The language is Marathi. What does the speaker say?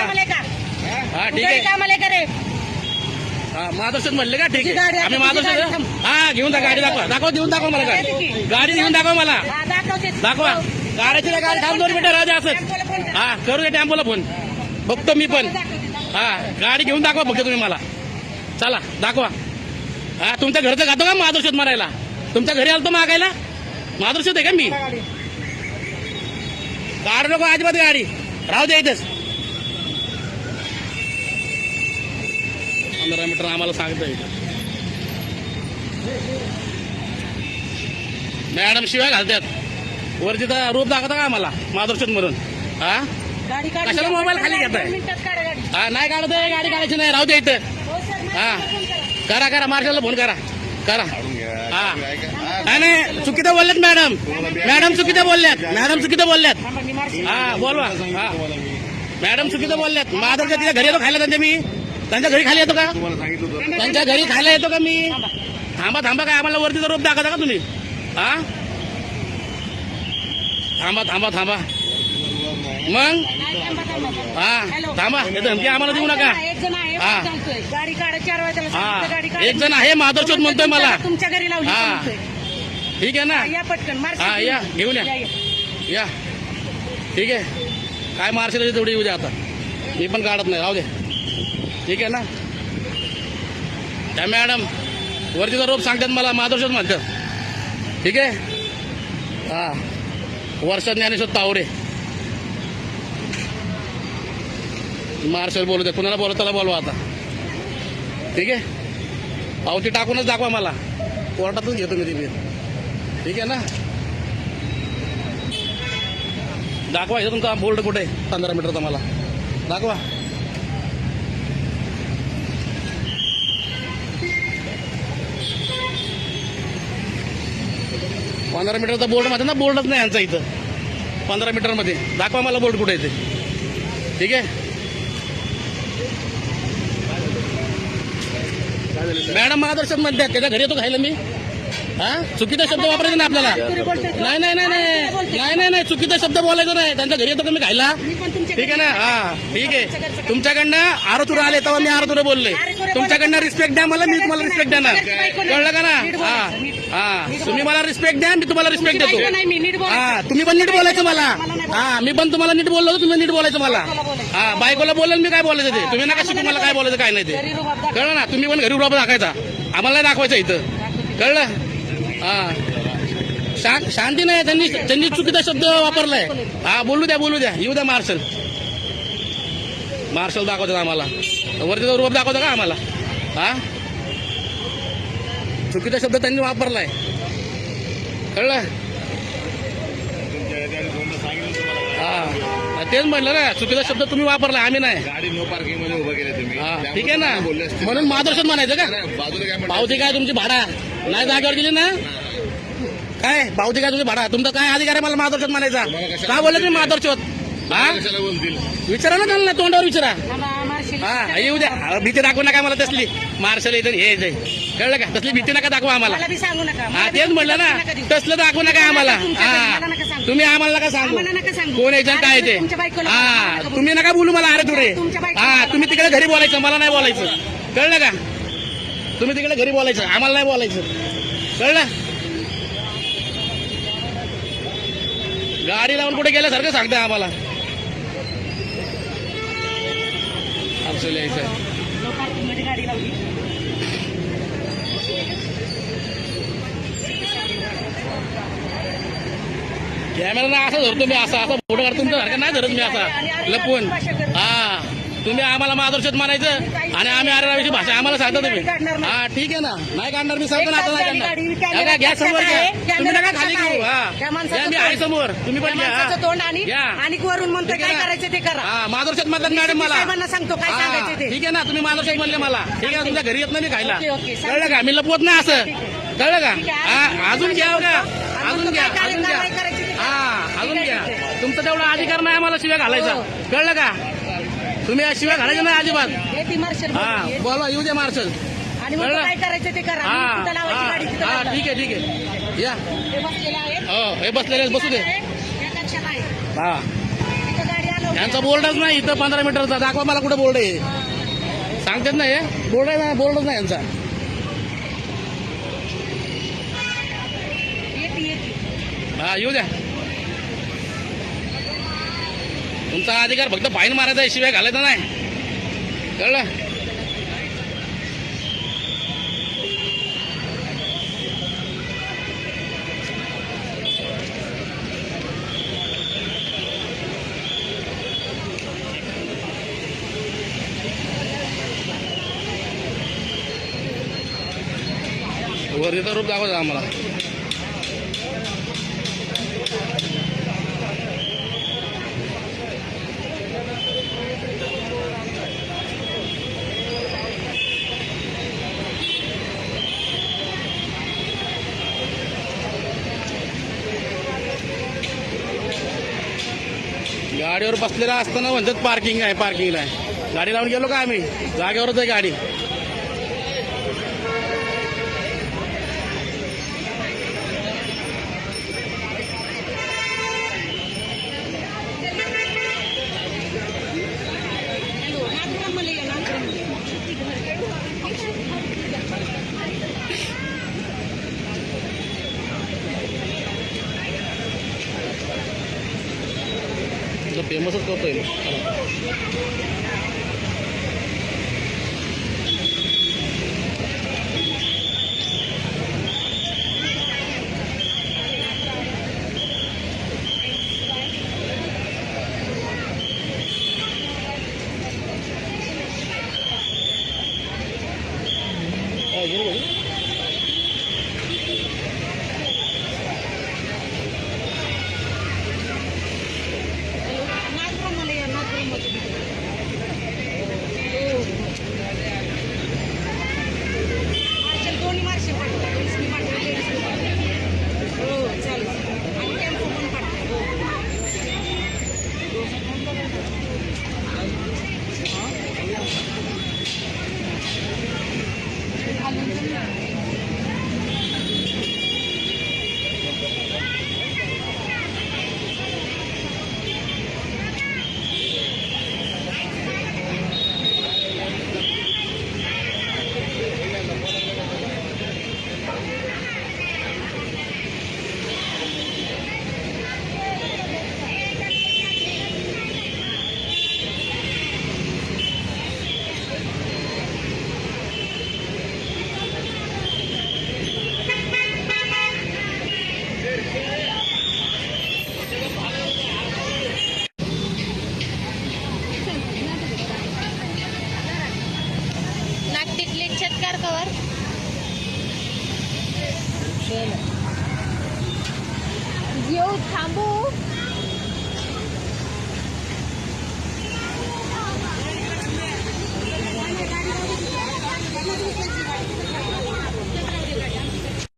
हा ठीक आहे. माधवशेठ म्हणले का ठीक आहे. आम्ही माधवशेठ हा घेऊन जा गाडी दाखवा देऊन दाखवा मला गाडी घेऊन दाखवा मला दाखवा गाड्याची गाडी थांब 2 मिनिटं राजा असत हा करू दे टेम्पोला फोन बघतो मी पण हा गाडी घेऊन दाखवा फक्त तुम्ही मला चला दाखवा हा तुमच्या घरचं खातो का माधवशेठ मारायला तुमच्या घरी आलतो मागायला माधवशेठ आहे का मी काढ नको अजिबात गाडी राहू दे इथेच 15 मीटर आम्हाला सांगतोय मॅडम शिवाय घालतात वरती तर रूप दाखवता का आम्हाला माधवशेठ म्हणून हा कशाला मोबाईल खाली घेताय हा नाही काढत आहे गाडी काढायची नाही राहू दे इथं हा करा मार्शलला फोन करा हा नाही चुकीचं बोलल्यात मॅडम चुकीचं बोलल्यात हा बोलवा हा मॅडम चुकीचं बोलल्यात माधवच्या तिच्या घरी येतो खायला त्यांच्या घरी खाली येतो का त्यांच्या घरी खायला येतो का मी थांबा काय आम्हाला वरतीचा रोप दाखवता का तुम्ही हा थांबा मग हा थांबा धमकी आम्हाला देऊ नका हा एक जण आहे माधवशेठ म्हणतोय मला तुमच्या घरी लावली हा ठीक आहे ना या पटकन हा या घेऊन या ठीक आहे काय मार्शल तेवढी येऊ द्या आता मी पण काढत नाही राहू दे ठीक आहे ना त्या मॅडम वरतीचा रोप सांगतात मला माधवशेठ म्हणतात ठीक आहे हा वर्षा ज्ञानेश्वर तावरे मार्शल बोलू दे कुणाला बोलव त्याला बोलवा आता ठीक आहे पावती टाकूनच दाखवा मला कोर्टातच घेतो मी ती ठीक आहे ना दाखवा हे तुमचा बोल्ट कुठे 15 मीटरचा मला दाखवा पंधरा मीटरचा बोल्ट मध्ये ना बोल्टच नाही यांचा इथं 15 मीटर मध्ये दाखवा मला बोल्ट कुठे येते ठीक आहे मॅडम मार्गदर्शन म्हणतात त्याच्या घरी येतो खायला मी हा चुकीचा शब्द वापरायचा नाही आपल्याला नाही चुकीचा शब्द बोलायचा नाही त्यांच्या घरी येतो का मी खायला ठीक आहे ना हा ठीक आहे तुमच्याकडनं आरोतुरा आले तेव्हा मी आरोतुरा बोलले तुमच्याकडनं रिस्पेक्ट द्या मला मी तुम्हाला रिस्पेक्ट देणार कळलं का ना हा तुम्ही मला रिस्पेक्ट द्या मी तुम्हाला रिस्पेक्ट देतो हा तुम्ही पण नीट बोलायचं मला हा मी पण तुम्हाला नीट बोललो तुम्ही नीट बोलायचं मला हा बायकोला बोलेल मी काय बोलायचं ते तुम्ही नका शिकू मला काय बोलायचं काय नाही ते कळलं ना तुम्ही पण घरी रुबाब दाखवायचा आम्हाला नाही दाखवायचं इथं कळलं हा शांती नाही त्यांनी चुकीचा शब्द वापरलाय हा बोलू द्या येऊ द्या मार्शल दाखवतात आम्हाला वरती रूप दाखवता का आम्हाला हा चुकीचा शब्द त्यांनी वापरलाय कळलं हा तेच म्हणलं ना चुकीचा शब्द तुम्ही वापरलाय आम्ही नाही गाडी नो पार्किंग मध्ये उभं केलं तुम्ही हा ठीक आहे ना म्हणून मार्गदर्शन म्हणायचं का पावती काय तुमची भाडा नाही जागेवर गेली ना काय पावती काय तुमची भाडा तुमचा काय अधिकार आहे मला मार्गदर्शन म्हणायचा काय बोलले तुम्ही मार्गदर्शन हा विचारा ना त्यांना तोंडावर विचारा हा येऊ द्या भीती दाखवू नका मला तसली मार्शल इथं हे कळलं का तसली भीती नका दाखवा आम्हाला हा तेच म्हणलं ना तसलं दाखवू नका आम्हाला हा तुम्ही आम्हाला नका सांगू कोण यायचं काय ते हा तुम्ही नका बोलू मला अरे तुरे हा तुम्ही तिकडे घरी बोलायचं मला नाही बोलायचं कळलं का तुम्ही तिकडे घरी बोलायचं आम्हाला नाही बोलायचं कळलं गाडी लावून कुठे गेल्यासारखं सांगताय आम्हाला यायचं कॅमेरा ना असं धरतो मी असा फोटो काढतो तुमच्या सारखं नाही धरत मी असा लपवून हा तुम्ही आम्हाला मार्गदर्शक म्हणायचं आणि आम्ही आरेरावीची भाषा आम्हाला सांगता तुम्ही हा ठीक आहे ना नाही काढणार मी सांगतो ना आता नाही काढणार घ्या समोर घ्या तुम्ही नका खाली घेऊ हा मी आहे समोर तुम्ही पण घ्या आणि वरून म्हणतो काय करायचं ते करा हा मार्गदर्शक म्हणतात मॅडम मला सांगतो काय सांगायचं ते ठीक आहे ना तुम्ही मार्गदर्शक म्हणले मला ठीक आहे तुमच्या घरी येत नाही मी खायला कळलं का मी लपवत नाही असं कळलं का हा अजून घ्या का अजून घ्या हा अजून घ्या तुमचा तेवढा अधिकार नाही आम्हाला शिव्या घालायचा कळलं का तुम्ही शिवाय घालायचं नाही अजिबात हा बोला येऊ द्या मार्शल काय करायचं ते करा हा ठीक आहे या हो हे बसलेले बसू दे हा यांचा बोर्डच नाही इथं 15 मीटरचा. दाखवा मला कुठे बोर्ड आहे. सांगतात ना हे बोर्ड आहे ना, बोर्डच नाही यांचा. हा येऊ द्या. तुमचा अधिकार फक्त फाईन मारायचा आहे, शिवाय घालायचा नाही. कळलं? वरतीचा रूप दाखवता आम्हाला. गाडीवर बसलेला असताना म्हणतात पार्किंग आहे, पार्किंगला आहे. गाडी लावून गेलो का आम्ही, जागेवरच आहे गाडी. फेमसच करतोय. कवर येऊ थांबू.